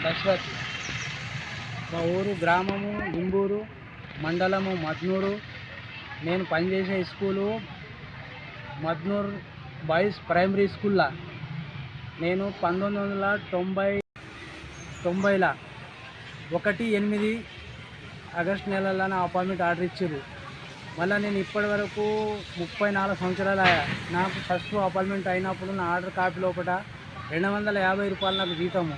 దశరథ్. మా ఊరు గ్రామము లింబూరు, మండలము మద్నూరు. నేను పనిచేసే స్కూలు మద్నూర్ బాయ్స్ ప్రైమరీ స్కూల్లో. నేను 1990 1/8 ఆగస్టు నెలలో నా అపాయింట్మెంట్ ఆర్డర్ ఇచ్చారు. మళ్ళీ నేను ఇప్పటి వరకు 34 సంవత్సరాలు అయ్యా. నాకు ఫస్ట్ అపాయింట్మెంట్ అయినప్పుడు నా ఆర్డర్ కాపీ లోపల 250 రూపాయలు నాకు జీతము.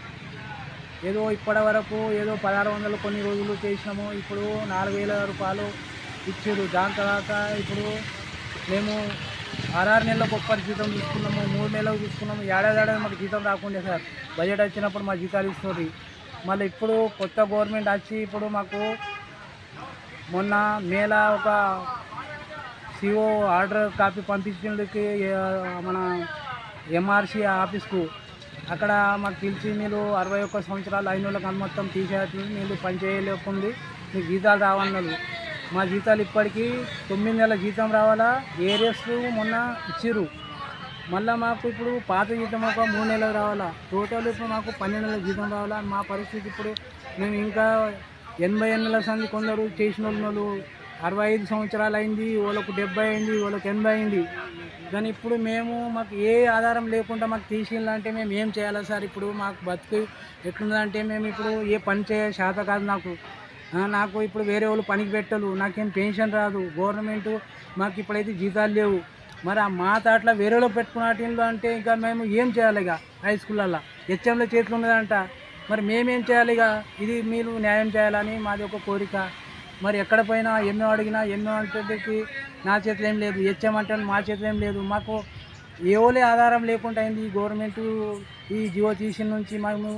ఏదో ఇప్పటి వరకు ఏదో 1600 కొన్ని రోజులు చేసినాము. ఇప్పుడు 4000 రూపాయలు ఇచ్చారు. దాని తర్వాత ఇప్పుడు మేము 6 నెలలకు ఒక్కరి జీతం తీసుకున్నాము, 3 నెలలకు తీసుకున్నాము. ఏడాది మాకు జీతం రాకుండే సార్. బడ్జెట్ వచ్చినప్పుడు మా జీతాలు ఇస్తుంది. మళ్ళీ ఇప్పుడు కొత్త గవర్నమెంట్ వచ్చి ఇప్పుడు మాకు మొన్న మేలో ఒక సిఓ ఆర్డర్ కాపీ పంపించేందుకు మన ఎంఆర్సి ఆఫీస్కు అక్కడ మాకు పిలిచి మీరు 61 సంవత్సరాలు అయిన వాళ్ళకి మొత్తం తీసేయాలి, మీరు పని చేయలేకుంది, మీకు జీతాలు రావన్నారు. మా జీతాలు ఇప్పటికీ 9 నెలల జీతం రావాలా. ఏరియస్ మొన్న ఇచ్చిర్రు. మళ్ళీ మాకు ఇప్పుడు పాత జీతం ఒక 3 నెలలు రావాలా. టోటల్ ఇప్పుడు మాకు 12 నెలల జీతం రావాలా. మా పరిస్థితి ఇప్పుడు మేము ఇంకా 80 ఏళ్ళ సంది కొందరు చేసిన వాళ్ళు 65 సంవత్సరాలు అయింది, వాళ్ళకు 70 అయింది, వాళ్ళకి 80 అయింది. కానీ ఇప్పుడు మాకు ఏ ఆధారం లేకుండా మాకు తీసిందంటే మేము ఏం చేయాలి సార్? ఇప్పుడు మాకు బతుకు ఎట్లుందంటే మేము ఇప్పుడు ఏ పని చేయ శాత కాదు నాకు ఇప్పుడు వేరే వాళ్ళు పనికి పెట్టలు, నాకేం పెన్షన్ రాదు. గవర్నమెంట్ మాకు ఇప్పుడైతే జీతాలు లేవు. మరి ఆ మా తాట్ల వేరే వాళ్ళు పెట్టుకున్నట్లు అంటే ఇంకా మేము ఏం చేయాలి? ఇక హై స్కూళ్ళల్లో హెచ్ఎంలో చేతులు ఉన్నదంట. మరి మేమేం చేయాలి? ఇక ఇది మీరు న్యాయం చేయాలని మాది ఒక కోరిక. మరి ఎక్కడ పోయినా ఎన్నో అడిగినా ఎన్నో అంటే నా చేతిలో ఏం లేదు, హెచ్ఎం అంటే మా చేతిలో ఏం లేదు. మాకు ఏవోలే ఆధారం లేకుండా అయింది. ఈ గవర్నమెంట్ ఈ జియో తీసిన నుంచి మేము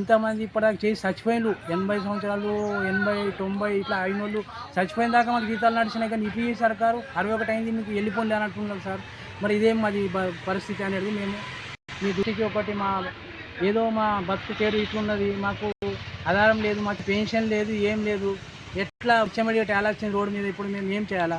ఇంతమంది ఇప్పటిదాకా చేసి చచ్చిపోయినారు. 80 సంవత్సరాలు 80 90 ఇట్లా అయిన వాళ్ళు చచ్చిపోయిన దాకా మాకు జీతాలు నడిచినాయి. కానీ ఇప్పుడు ఈ సర్కారు 61 అయింది మీకు వెళ్ళిపోండి అని అంటున్నారు సార్. మరి ఇదేం మాది పరిస్థితి అనేది మేము మీ దృష్టికి ఒకటి ఏదో మా బతుకు పేరు ఇట్లున్నది, మాకు ఆధారం లేదు, మాకు పెన్షన్ లేదు, ఏం లేదు. ఎట్లా ఇమ్మీడియట్ ఎలక్షన్ రోడ్డు మీద ఇప్పుడు మేము ఏం చేయాలా?